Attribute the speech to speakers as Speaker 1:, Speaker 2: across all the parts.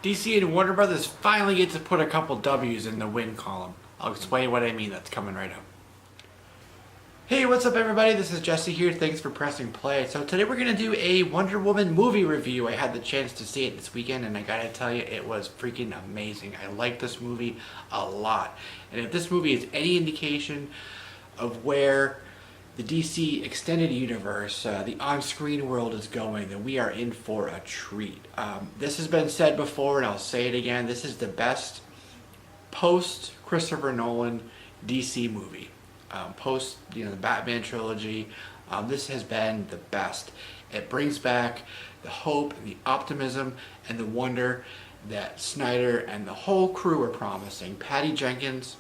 Speaker 1: DC and Warner Brothers finally get to put a couple W's in the win column. I'll explain what I mean. That's coming right up. Hey, what's up everybody? This is Jesse here. Thanks for pressing play. So today we're going to do a Wonder Woman movie review. I had the chance to see it this weekend and I gotta tell you, it was freaking amazing. I like this movie a lot. And if this movie is any indication of where the DC extended universe, the on-screen world is going, then we are in for a treat. This has been said before and I'll say it again. This is the best post Christopher Nolan DC movie. Post the Batman trilogy, this has been the best. It brings back the hope and the optimism and the wonder that Snyder and the whole crew were promising. Patty Jenkins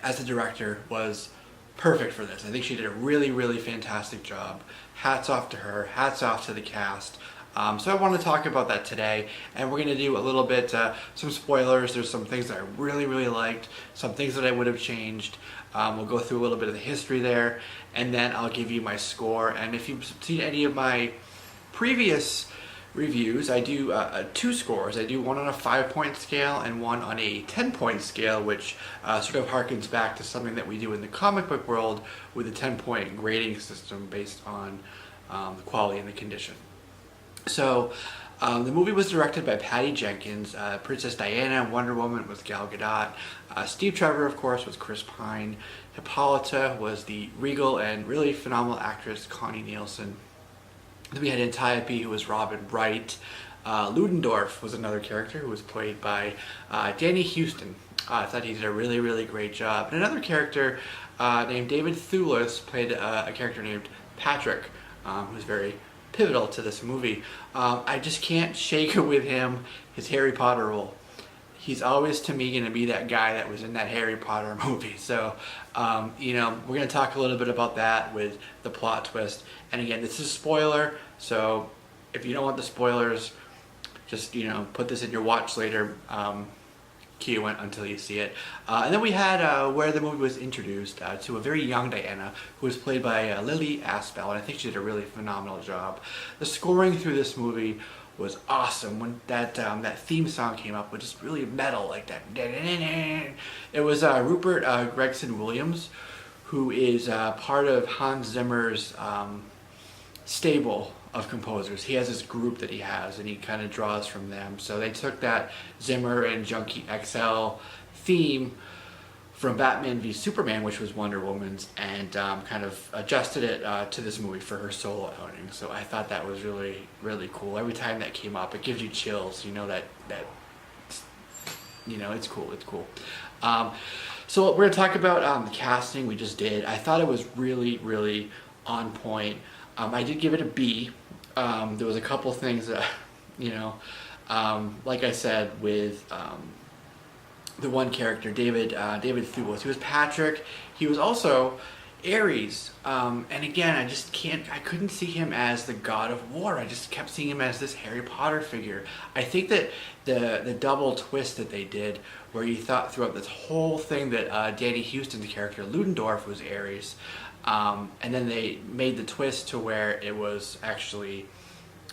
Speaker 1: as the director was perfect for this. I think she did a really fantastic job. Hats off to her, hats off to the cast. So I want to talk about that today, and we're going to do a little bit, some spoilers. There's some things that I really liked, some things that I would have changed. We'll go through a little bit of the history there, and then I'll give you my score. And if you've seen any of my previous reviews, I do two scores. I do one on a 5-point scale and one on a 10-point scale, which sort of harkens back to something that we do in the comic book world with a 10-point grading system based on the quality and the condition. So, the movie was directed by Patty Jenkins. Princess Diana, Wonder Woman was Gal Gadot. Steve Trevor, of course, was Chris Pine. Hippolyta was the regal and really phenomenal actress Connie Nielsen. Then we had Antiope, who was Robin Wright. Ludendorff was another character who was played by Danny Houston. I thought he did a really great job. And another character named David Thewlis played a character named Patrick, who's very pivotal to this movie. I just can't shake it with him, his Harry Potter role. He's always to me going to be that guy that was in that Harry Potter movie. So, we're going to talk a little bit about that with the plot twist. And again, this is a spoiler, so if you don't want the spoilers, just, put this in your watch later queue until you see it. And then we had where the movie was introduced to a very young Diana, who was played by Lily Aspel, and I think she did a really phenomenal job. The scoring through this movie was awesome. When that theme song came up, which is really metal, like that. It was Rupert Gregson Williams, who is part of Hans Zimmer's stable of composers. He has this group that he has, and he kind of draws from them. So they took that Zimmer and Junkie XL theme from Batman v Superman, which was Wonder Woman's, and kind of adjusted it to this movie for her solo outing. So I thought that was really cool. Every time that came up, it gives you chills. It's cool. So we're gonna talk about the casting. We just did. I thought it was really on point. I did give it a B. There was a couple things that, like I said, with the one character, David Thewlis. He was Patrick. He was also Ares. And again, I couldn't see him as the god of war. I just kept seeing him as this Harry Potter figure. I think that the double twist that they did, where you thought throughout this whole thing that Danny Houston's character, Ludendorff, was Ares. And then they made the twist to where it was actually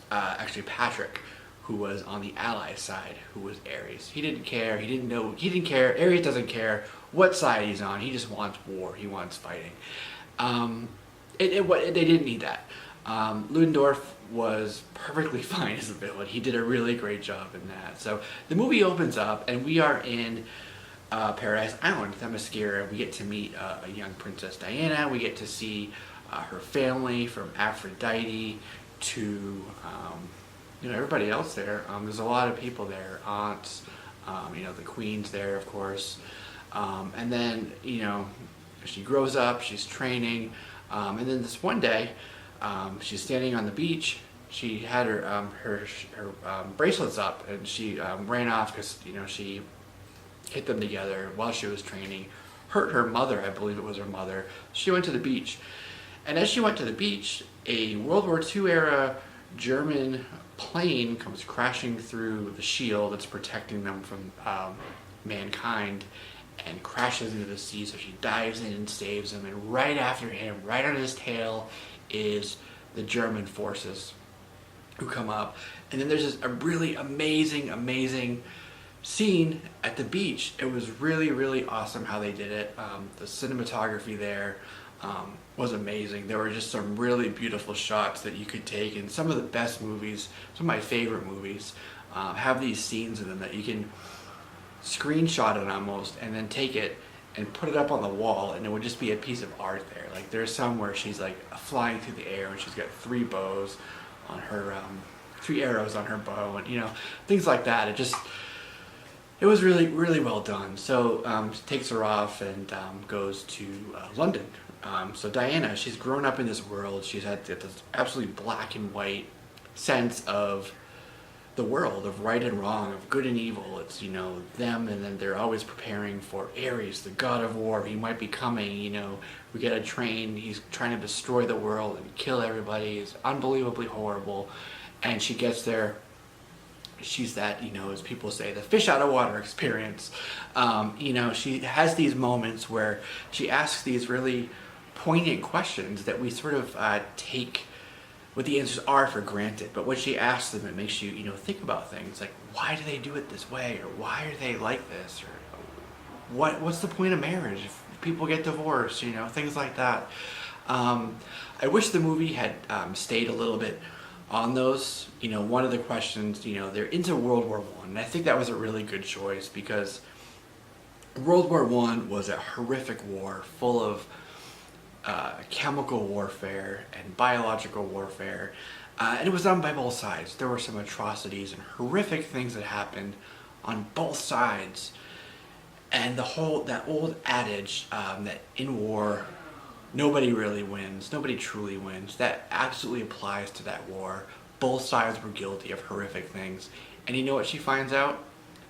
Speaker 1: Patrick, who was on the Allied side, who was Ares. He didn't care. He didn't care. Ares doesn't care what side he's on. He just wants war. He wants fighting. They didn't need that. Ludendorff was perfectly fine as a villain. He did a really great job in that. So the movie opens up, and we are in Paradise Island, Themyscira. We get to meet a young Princess Diana. We get to see her family, from Aphrodite to everybody else there. There's a lot of people there, aunts, the queen's there, of course. And then she grows up, she's training, and then this one day she's standing on the beach. She had her bracelets up, and she ran off because she hit them together while she was training, hurt her mother. I believe it was her mother. She went to the beach, and as she went to the beach, a World War II era German plane comes crashing through the shield that's protecting them from mankind, and crashes into the sea. So she dives in and saves him, and right after him, right on his tail, is the German forces. who come up, and then there's just a really amazing scene at the beach. It was really awesome how they did it. The cinematography there was amazing. There were just some really beautiful shots that you could take, and some of the best movies, some of my favorite movies, have these scenes in them that you can screenshot it almost, and then take it and put it up on the wall, and it would just be a piece of art there. Like there's some where she's like flying through the air, and she's got three arrows on her bow, and things like that. It was really well done. So she takes her off and goes to London. So Diana, she's grown up in this world. She's had this absolutely black and white sense of the world, of right and wrong, of good and evil. It's them, and then they're always preparing for Ares, the god of war. He might be coming. We get a train. He's trying to destroy the world and kill everybody. It's unbelievably horrible. And she gets there. She's that, as people say, the fish out of water experience. She has these moments where she asks these really poignant questions that we sort of take what the answers are for granted. But when she asks them, it makes you, think about things like, why do they do it this way? Or why are they like this? Or what's the point of marriage if people get divorced? Things like that. I wish the movie had stayed a little bit on those. One of the questions, they're into World War I, and I think that was a really good choice, because World War I was a horrific war full of chemical warfare and biological warfare, and it was done by both sides. There were some atrocities and horrific things that happened on both sides, and that old adage that in war nobody really wins, nobody truly wins, that absolutely applies to that war. Both sides were guilty of horrific things, and you know what she finds out?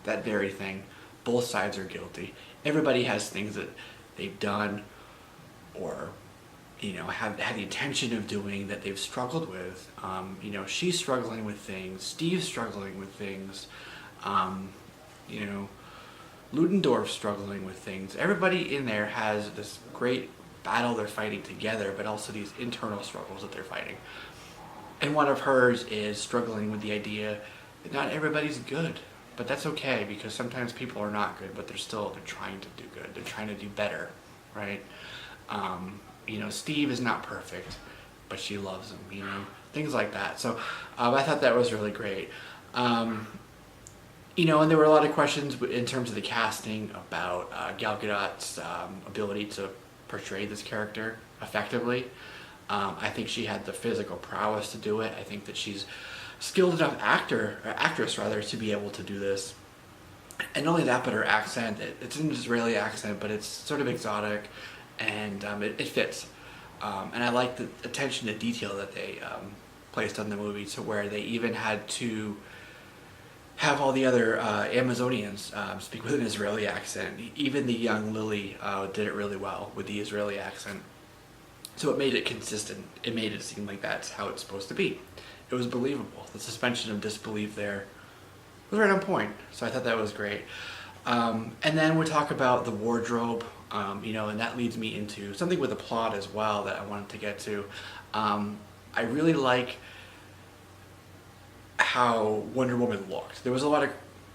Speaker 1: That very thing. Both sides are guilty. Everybody has things that they've done or have had the intention of doing that they've struggled with. She's struggling with things, Steve's struggling with things, Ludendorff's struggling with things. Everybody in there has this great battle they're fighting together, but also these internal struggles that they're fighting. And one of hers is struggling with the idea that not everybody's good, but that's okay, because sometimes people are not good, but they're trying to do good. They're trying to do better, right? Steve is not perfect, but she loves him, things like that. So I thought that was really great. And there were a lot of questions in terms of the casting about Gal Gadot's ability to portray this character effectively. I think she had the physical prowess to do it. I think that she's skilled enough actress to be able to do this. And not only that, but her accent, it's an Israeli accent, but it's sort of exotic, and it fits. And I like the attention to detail that they placed on the movie, to where they even had to have all the other Amazonians speak with an Israeli accent. Even the young Lily did it really well with the Israeli accent. So it made it consistent. It made it seem like that's how it's supposed to be. It was believable. The suspension of disbelief there was right on point. So I thought that was great. And then we talk about the wardrobe, and that leads me into something with the plot as well that I wanted to get to. I really like how Wonder Woman looked. There was a lot of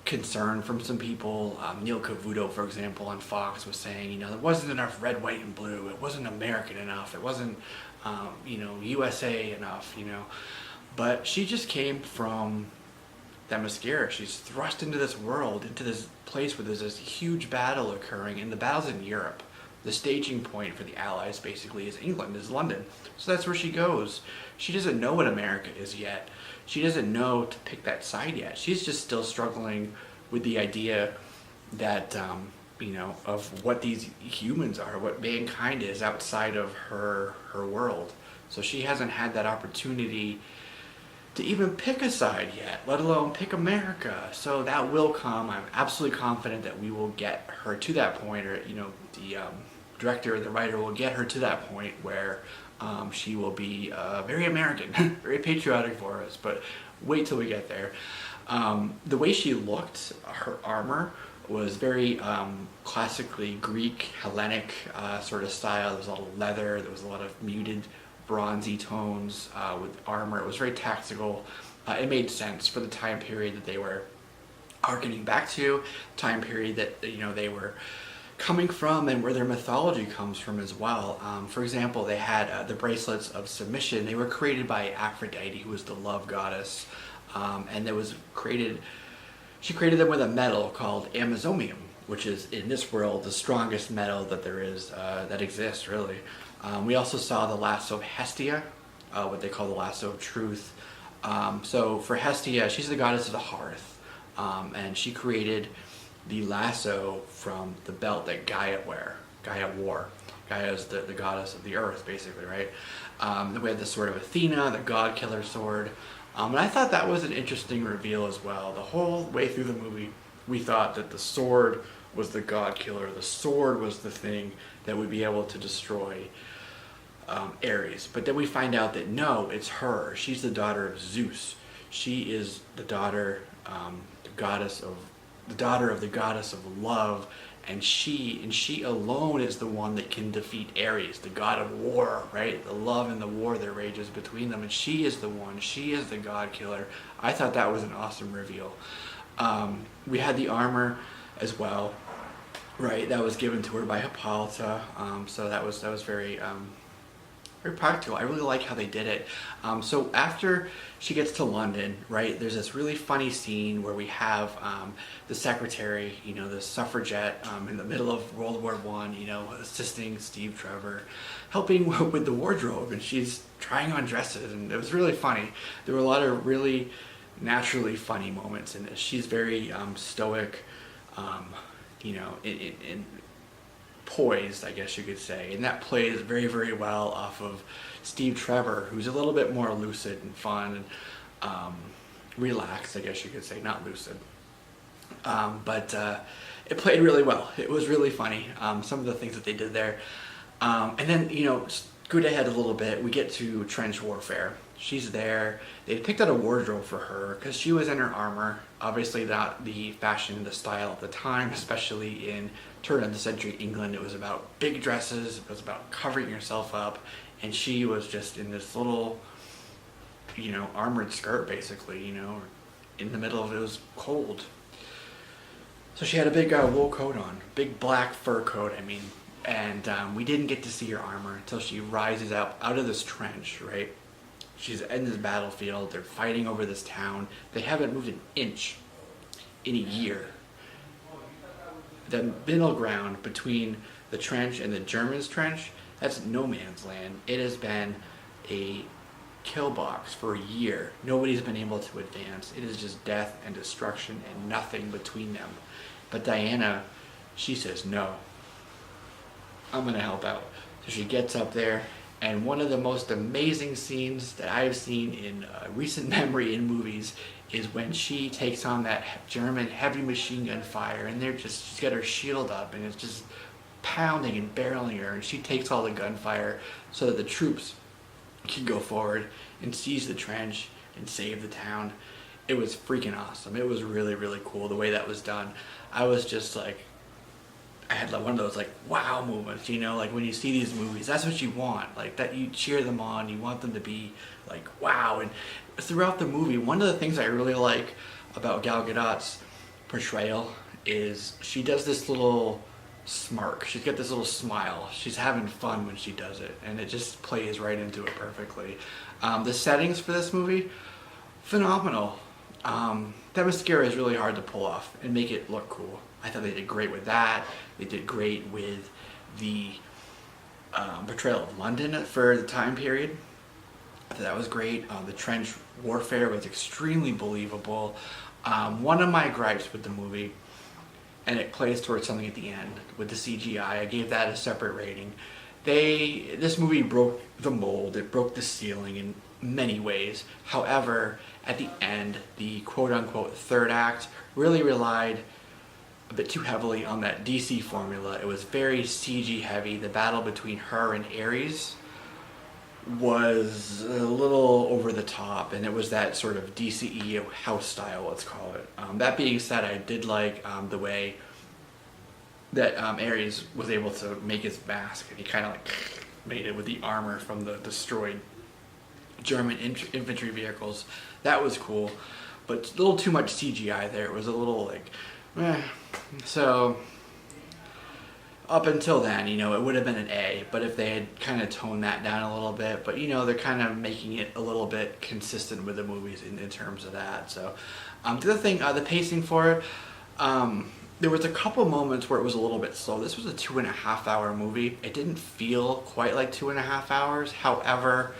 Speaker 1: concern from some people. Neil Cavuto, for example, on Fox was saying, there wasn't enough red, white, and blue. It wasn't American enough. It wasn't, USA enough, But she just came from that mascara. She's thrust into this world, into this place where there's this huge battle occurring, and the battle's in Europe. The staging point for the Allies basically is England, is London. So that's where she goes. She doesn't know what America is yet. She doesn't know to pick that side yet. She's just still struggling with the idea that, of what these humans are, what mankind is outside of her world. So she hasn't had that opportunity to even pick a side yet, let alone pick America. So that will come. I'm absolutely confident that we will get her to that point, or the director or the writer will get her to that point where she will be very American, very patriotic for us. But wait till we get there. The way she looked, her armor was very classically Greek, Hellenic sort of style. There was a lot of leather. There was a lot of muted bronzy tones with armor. It was very tactical. It made sense for the time period that they were harkening back to, time period that they were coming from, and where their mythology comes from as well. For example, they had the bracelets of submission. They were created by Aphrodite, who was the love goddess, and she created them with a metal called Amazomium, which is in this world the strongest metal that there is, that exists really. We also saw the lasso of Hestia, what they call the lasso of truth. So for Hestia, she's the goddess of the hearth, and she created the lasso from the belt that Gaia wore. Gaia is the goddess of the earth, basically, right? Then we had the sword of Athena, the god killer sword. And I thought that was an interesting reveal as well. The whole way through the movie, we thought that the sword was the god killer. The sword was the thing that would be able to destroy Ares. But then we find out that no, it's her. She's the daughter of Zeus. She is the daughter, the daughter of the goddess of love, and she alone is the one that can defeat Ares, the god of war, right? The love and the war that rages between them, and she is the one. She is the god killer. I thought that was an awesome reveal. We had the armor as well, right? That was given to her by Hippolyta. So that was very very practical. I really like how they did it. So after she gets to London, right, there's this really funny scene where we have the secretary, the suffragette, in the middle of World War I, assisting Steve Trevor, helping with the wardrobe, and she's trying on dresses, and it was really funny. There were a lot of really naturally funny moments in this. She's very stoic, in poised, I guess you could say, and that plays very, very well off of Steve Trevor, who's a little bit more lucid and fun and relaxed, I guess you could say, not lucid. But it played really well. It was really funny, some of the things that they did there. And then, scoot ahead a little bit, we get to trench warfare. She's there. They picked out a wardrobe for her because she was in her armor. Obviously not the fashion, the style of the time, especially in turn of the century England. It was about big dresses. It was about covering yourself up. And she was just in this little, armored skirt, basically, in the middle of it. It was cold. So she had a big wool coat on, big black fur coat, and we didn't get to see her armor until she rises out of this trench, right? She's in this battlefield. They're fighting over this town. They haven't moved an inch in a year. The middle ground between the trench and the Germans' trench, that's no man's land. It has been a kill box for a year. Nobody's been able to advance. It is just death and destruction and nothing between them. But Diana, she says, no, I'm going to help out. So she gets up there. And one of the most amazing scenes that I've seen in recent memory in movies is when she takes on that German heavy machine gun fire, and she's got her shield up, and it's just pounding and barreling her, and she takes all the gunfire so that the troops can go forward and seize the trench and save the town. It was freaking awesome. It was really, really cool the way that was done. I was just like, I had one of those wow moments, like when you see these movies, that's what you want, that you cheer them on, you want them to be wow. And throughout the movie, one of the things I really like about Gal Gadot's portrayal is she does this little smirk. She's got this little smile. She's having fun when she does it, and it just plays right into it perfectly. The settings for this movie, phenomenal. That mascara is really hard to pull off and make it look cool. I thought they did great with that. They did great with the portrayal of London for the time period. I thought that was great. The trench warfare was extremely believable. One of my gripes with the movie, and it plays towards something at the end, with the CGI, I gave that a separate rating. This movie broke the mold. It broke the ceiling in many ways. However, at the end, the quote-unquote third act really relied a bit too heavily on that DC formula. It was very CG heavy. The battle between her and Ares was a little over the top, and it was that sort of DCEU house style, let's call it. That being said, I did like the way that Ares was able to make his mask, and he kind of made it with the armor from the destroyed German infantry vehicles. That was cool, but a little too much CGI there. It was a little like, eh. So up until then, you know, it would have been an A, but if they had kind of toned that down a little bit, but you know, they're kind of making it a little bit consistent with the movies in terms of that. So the other thing, the pacing for it, there was a couple moments where it was a little bit slow. This was a 2.5 hour movie. It didn't feel quite like 2.5 hours. However,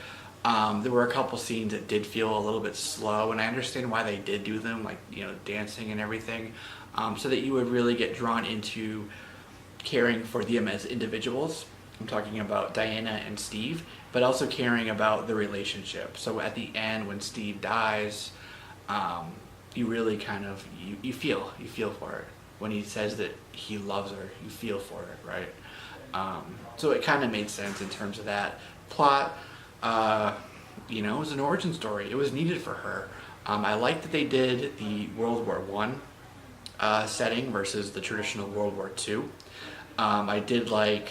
Speaker 1: there were a couple scenes that did feel a little bit slow, and I understand why they did do them, like, you know, dancing and everything, so that you would really get drawn into caring for them as individuals. I'm talking about Diana and Steve, but also caring about the relationship. So at the end, when Steve dies, you really kind of, you feel for it. When he says that he loves her, you feel for it, right? So it kind of made sense in terms of that. Plot, you know, it was an origin story. It was needed for her. I like that they did the World War I setting versus the traditional World War II. I did like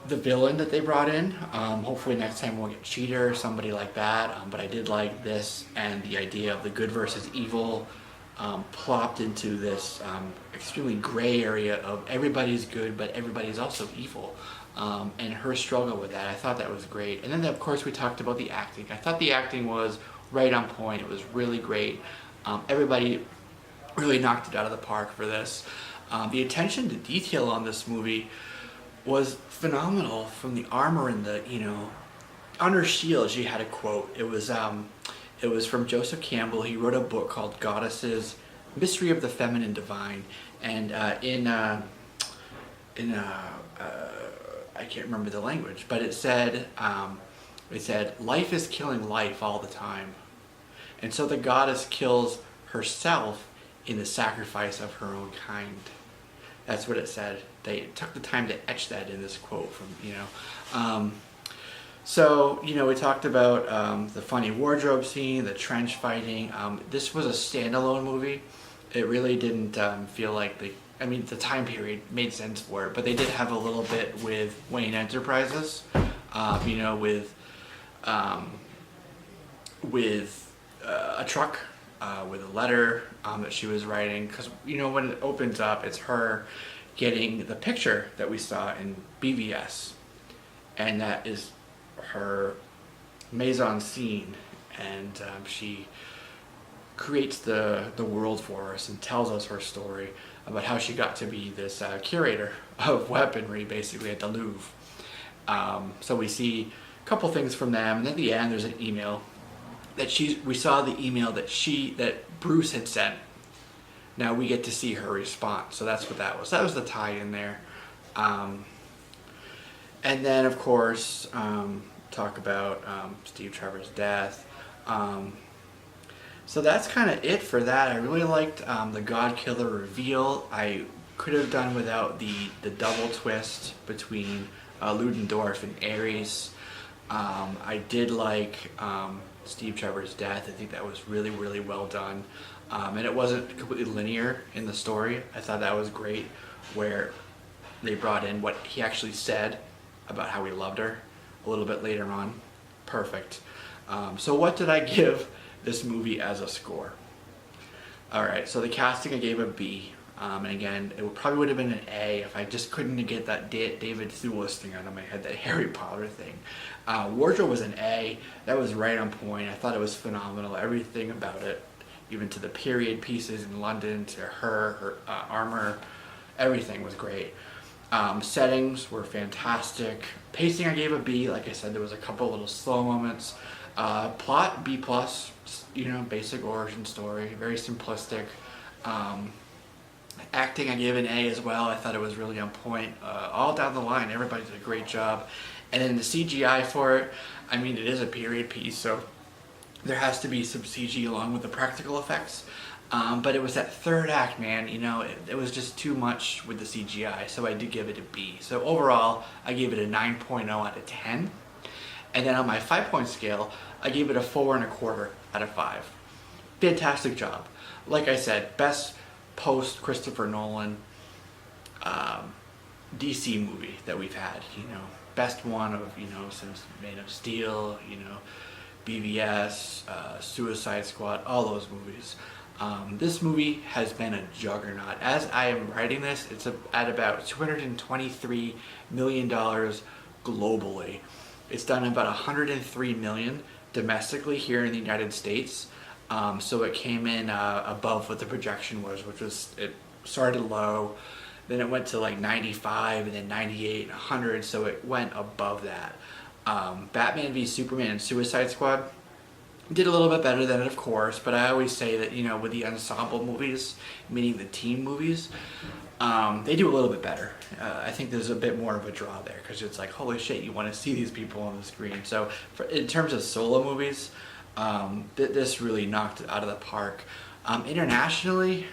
Speaker 1: the villain that they brought in. Hopefully next time we'll get Cheater or somebody like that. But I did like this and the idea of the good versus evil plopped into this extremely gray area of everybody's good but everybody's also evil. And her struggle with that, I thought that was great. And then of course we talked about the acting. I thought the acting was right on point. It was really great. Everybody really knocked it out of the park for this. The attention to detail on this movie was phenomenal. From the armor and the, you know, on her shield she had a quote. It was from Joseph Campbell. He wrote a book called Goddesses, Mystery of the Feminine Divine, and I can't remember the language, but it said life is killing life all the time, and so the goddess kills herself in the sacrifice of her own kind. That's what it said. They took the time to etch that in this quote from, you know. So, you know, we talked about the funny wardrobe scene, the trench fighting. This was a standalone movie. It really didn't feel like the time period made sense for it, but they did have a little bit with Wayne Enterprises, you know, with a truck, with a letter that she was writing, because, you know, when it opens up, it's her getting the picture that we saw in BVS, and that is her mise en scene, and she creates the world for us and tells us her story about how she got to be this curator of weaponry, basically, at the Louvre. So we see a couple things from them, and at the end there's an email that we saw the email that Bruce had sent. Now we get to see her response. So that's what that was. That was the tie-in there. And then, of course, talk about Steve Trevor's death. So that's kind of it for that. I really liked the God Killer reveal. I could have done without the double twist between Ludendorff and Ares. I did like Steve Trevor's death. I think that was really, really well done. And it wasn't completely linear in the story. I thought that was great, where they brought in what he actually said about how he loved her a little bit later on. Perfect. So what did I give this movie as a score? Alright, so the casting I gave a B. And again, it probably would have been an A if I just couldn't get that David Thewlis thing out of my head, that Harry Potter thing. Wardrobe was an A. That was right on point. I thought it was phenomenal. Everything about it, even to the period pieces in London, to her armor, everything was great. Settings were fantastic. Pacing I gave a B. Like I said, there was a couple little slow moments. Plot B+, you know, basic origin story, very simplistic. Acting I gave an A as well. I thought it was really on point. All down the line, everybody did a great job. And then the CGI for it, I mean, it is a period piece, so there has to be some CG along with the practical effects. But it was that third act, man, you know, it was just too much with the CGI, so I did give it a B. So overall, I gave it a 9.0 out of 10. And then on my 5-point scale, I gave it a 4.25 out of 5. Fantastic job. Like I said, best post Christopher Nolan DC movie that we've had, you know. best one of, since Man of Steel, BVS, Suicide Squad, all those movies. This movie has been a juggernaut. As I am writing this, it's at about $223 million globally. It's done about 103 million domestically here in the United States. So it came in above what the projection was, it started low, then it went to like 95, and then 98, 100, so it went above that. Batman v Superman and Suicide Squad did a little bit better than it, of course, but I always say that, with the ensemble movies, meaning the team movies, they do a little bit better. I think there's a bit more of a draw there, because it's like, holy shit, you want to see these people on the screen. So in terms of solo movies, this really knocked it out of the park. Internationally,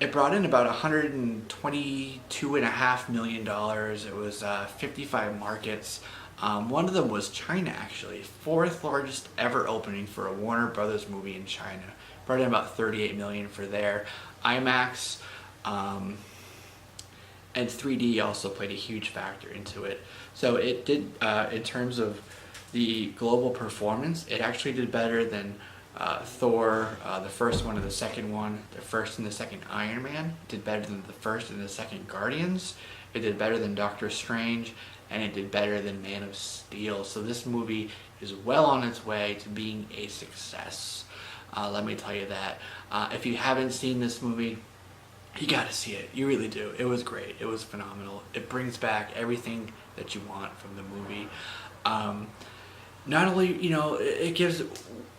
Speaker 1: it brought in about $122.5 million. It was 55 markets. One of them was China, actually. Fourth largest ever opening for a Warner Brothers movie in China. Brought in about 38 million for their IMAX. And 3D also played a huge factor into it. So it did, in terms of the global performance, it actually did better than Thor, the first one and the second one. The first and the second Iron Man did better than the first and the second Guardians. It did better than Doctor Strange, and it did better than Man of Steel. So this movie is well on its way to being a success. Let me tell you that. If you haven't seen this movie, you gotta see it. You really do. It was great. It was phenomenal. It brings back everything that you want from the movie. Not only, it gives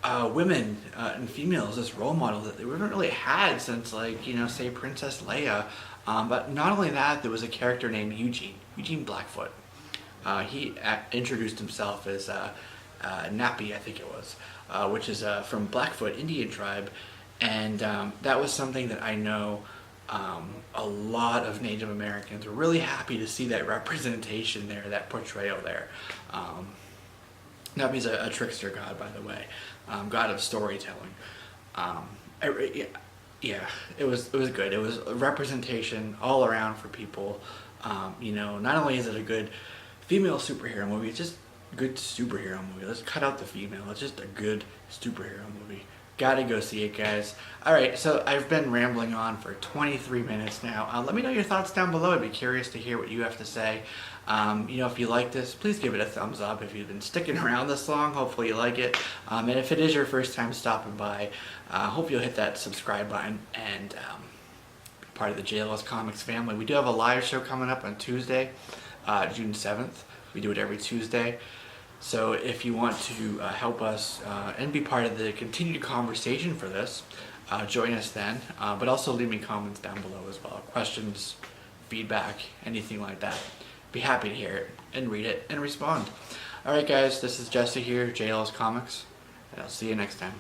Speaker 1: women and females this role model that they haven't really had since, like, say Princess Leia. But not only that, there was a character named Eugene Blackfoot. He introduced himself as Nappy, I think it was, which is from Blackfoot Indian tribe. And that was something that I know a lot of Native Americans were really happy to see, that representation there, that portrayal there. Nappy's a trickster god, by the way, god of storytelling. Yeah, it was good. It was a representation all around for people. Not only is it a good female superhero movie, it's just a good superhero movie. Let's cut out the female. It's just a good superhero movie. Gotta go see it, guys. Alright, so I've been rambling on for 23 minutes now. Let me know your thoughts down below. I'd be curious to hear what you have to say. If you like this, please give it a thumbs up. If you've been sticking around this long, hopefully you like it. And if it is your first time stopping by, hope you'll hit that subscribe button and be part of the JLS Comics family. We do have a live show coming up on Tuesday, June 7th. We do it every Tuesday. So if you want to help us and be part of the continued conversation for this, join us then. But also leave me comments down below as well. Questions, feedback, anything like that. Be happy to hear it and read it and respond. Alright guys, this is Jesse here, JLS Comics, and I'll see you next time.